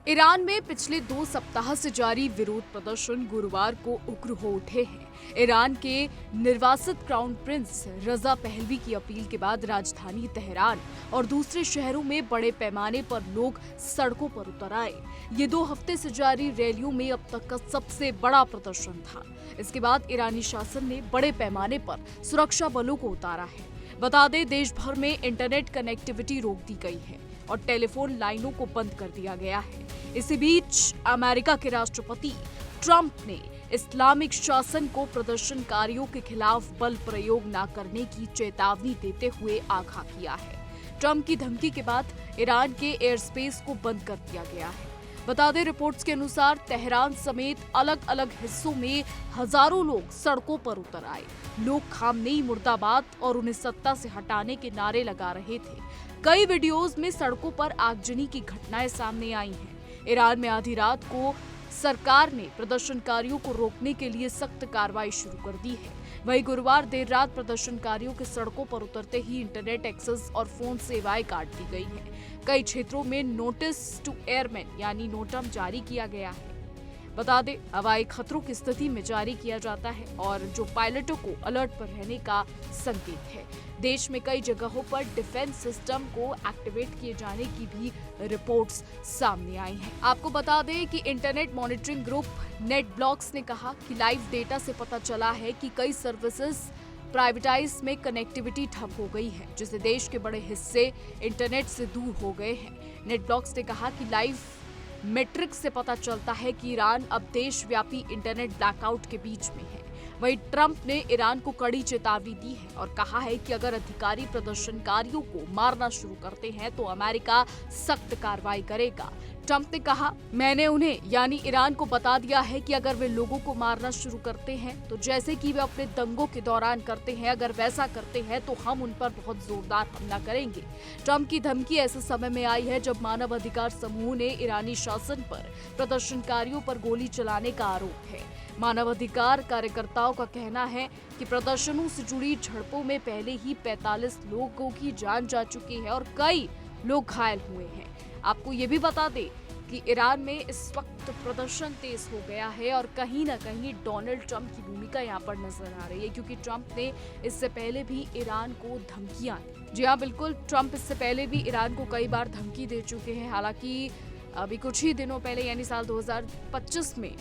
Iran में पिछले 2 सप्ताह से जारी विरोध प्रदर्शन गुरुवार को उग्र हो उठे हैं। ईरान के निर्वासित क्राउन प्रिंस रजा पहलवी की अपील के बाद राजधानी तेहरान और दूसरे शहरों में बड़े पैमाने पर लोग सड़कों पर उतर आए। ये 2 हफ्ते से जारी रैलियों में अब तक का सबसे बड़ा प्रदर्शन था। इसके बाद ईरानी शासन ने बड़े पैमाने पर सुरक्षा बलों को उतारा है। बता दें, देश भर में इंटरनेट कनेक्टिविटी रोक दी गई है और टेलीफोन लाइनों को बंद कर दिया गया है। इसी बीच अमेरिका के राष्ट्रपति ट्रंप ने इस्लामिक शासन को प्रदर्शनकारियों के खिलाफ बल प्रयोग न करने की चेतावनी देते हुए आगाह किया है। ट्रंप की धमकी के बाद ईरान के एयर स्पेस को बंद कर दिया गया है। बता दें, रिपोर्ट्स के अनुसार तेहरान समेत अलग अलग हिस्सों में हजारों लोग सड़कों पर उतर आए। लोग खामनेई मुर्दाबाद और उन्हें सत्ता से हटाने के नारे लगा रहे थे। कई वीडियोस में सड़कों पर आगजनी की घटनाएं सामने आई हैं। ईरान में आधी रात को सरकार ने प्रदर्शनकारियों को रोकने के लिए सख्त कार्रवाई शुरू कर दी है। वहीं गुरुवार देर रात प्रदर्शनकारियों के सड़कों पर उतरते ही इंटरनेट एक्सेस और फोन सेवाएं काट दी गई हैं। कई क्षेत्रों में नोटिस टू एयरमैन यानी नोटम जारी किया गया है। बता दें, हवाई खतरों की स्थिति में जारी किया जाता है और जो पायलटों को अलर्ट पर रहने का संकेत है। देश में कई जगहों पर डिफेंस सिस्टम को एक्टिवेट किए जाने की भी रिपोर्ट्स सामने आई हैं। आपको बता दें कि इंटरनेट मॉनिटरिंग ग्रुप नेटब्लॉक्स ने कहा कि लाइव डेटा से पता चला है कि कई सर्विसेज प्राइवेटाइज में कनेक्टिविटी ठप हो गई है, जिससे देश के बड़े हिस्से इंटरनेट से दूर हो गए हैं। नेटब्लॉक्स ने कहा कि लाइव मैट्रिक्स से पता चलता है कि ईरान अब देशव्यापी इंटरनेट ब्लैकआउट के बीच में है। वहीं ट्रंप ने ईरान को कड़ी चेतावनी दी है और कहा है कि अगर अधिकारी प्रदर्शनकारियों को मारना शुरू करते हैं तो अमेरिका सख्त कार्रवाई करेगा। ट्रंप ने कहा, मैंने उन्हें यानी ईरान को बता दिया है कि अगर वे लोगों को मारना शुरू करते हैं तो जैसे कि वे अपने दंगों के दौरान करते हैं, अगर वैसा करते हैं तो हम उन पर बहुत जोरदार हमला करेंगे। ट्रंप की धमकी ऐसे समय में आई है जब मानव अधिकार समूह ने ईरानी शासन पर प्रदर्शनकारियों पर गोली चलाने का आरोप है। मानवाधिकार कार्यकर्ताओं का कहना है कि प्रदर्शनों से जुड़ी झड़पों में पहले ही 45 लोगों की जान जा चुकी है और कई लोग घायल हुए हैं। आपको ये भी बता दें कि ईरान में इस वक्त प्रदर्शन तेज हो गया है और कहीं ना कहीं डोनाल्ड ट्रंप की भूमिका यहाँ पर नजर आ रही है, क्योंकि ट्रंप ने इससे पहले भी ईरान को धमकियां दी। जी हाँ, बिल्कुल, ट्रंप इससे पहले भी ईरान को कई बार धमकी दे चुके हैं। हालांकि अभी कुछ ही दिनों पहले यानी साल 2025 में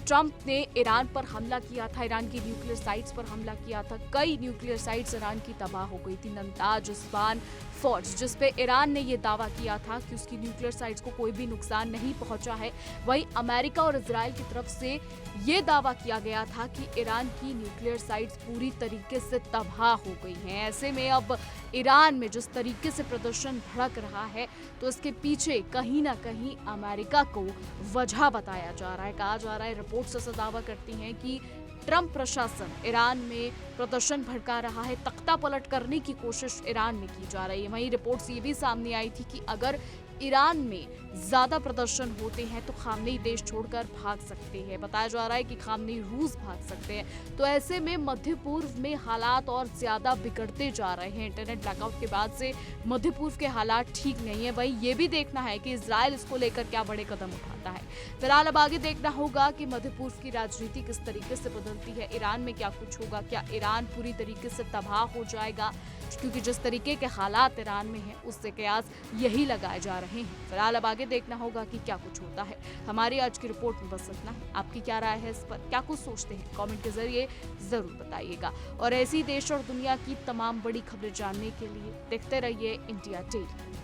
ट्रंप ने ईरान पर हमला किया था, ईरान की न्यूक्लियर साइट्स पर हमला किया था। कई न्यूक्लियर साइट्स ईरान की तबाह हो गई थी। नंताज, इस्फहान, फौज, जिस पे ईरान ने ये दावा किया था कि उसकी न्यूक्लियर साइट्स को कोई भी नुकसान नहीं पहुंचा है। वहीं अमेरिका और इजराइल की तरफ से ये दावा किया गया था कि ईरान की न्यूक्लियर साइट्स पूरी तरीके से तबाह हो गई हैं। ऐसे में अब ईरान में जिस तरीके से प्रदर्शन भड़क रहा है तो इसके पीछे कहीं ना कहीं अमेरिका को वजह बताया जा रहा है। कहा जा रहा है, रिपोर्ट्स ऐसा दावा करती हैं कि ट्रंप प्रशासन ईरान में प्रदर्शन भड़का रहा है, तख्ता पलट करने की कोशिश ईरान में की जा रही है। वहीं रिपोर्ट्स ये भी सामने आई थी कि अगर ईरान में ज्यादा प्रदर्शन होते हैं तो खामनेई देश छोड़कर भाग सकते हैं। बताया जा रहा है कि खामनेई रूस भाग सकते हैं। तो ऐसे में मध्य पूर्व में हालात और ज्यादा बिगड़ते जा रहे हैं। इंटरनेट ब्लैकआउट के बाद से मध्य पूर्व के हालात ठीक नहीं है। वहीं ये भी देखना है कि इजराइल इसको लेकर क्या बड़े कदम उठाता है। फिलहाल अब आगे देखना होगा कि मध्य पूर्व की राजनीति किस तरीके से बदलती है। ईरान में क्या कुछ होगा, क्या ईरान पूरी तरीके से तबाह हो जाएगा, क्योंकि जिस तरीके के हालात ईरान में हैं उससे कयास यही लगाए जा रहे हैं। फिलहाल अब आगे देखना होगा कि क्या कुछ होता है। हमारी आज की रिपोर्ट में बस इतना है। आपकी क्या राय है इस पर, क्या कुछ सोचते हैं, कमेंट के जरिए जरूर बताइएगा। और ऐसी देश और दुनिया की तमाम बड़ी खबरें जानने के लिए देखते रहिए इंडिया डेली।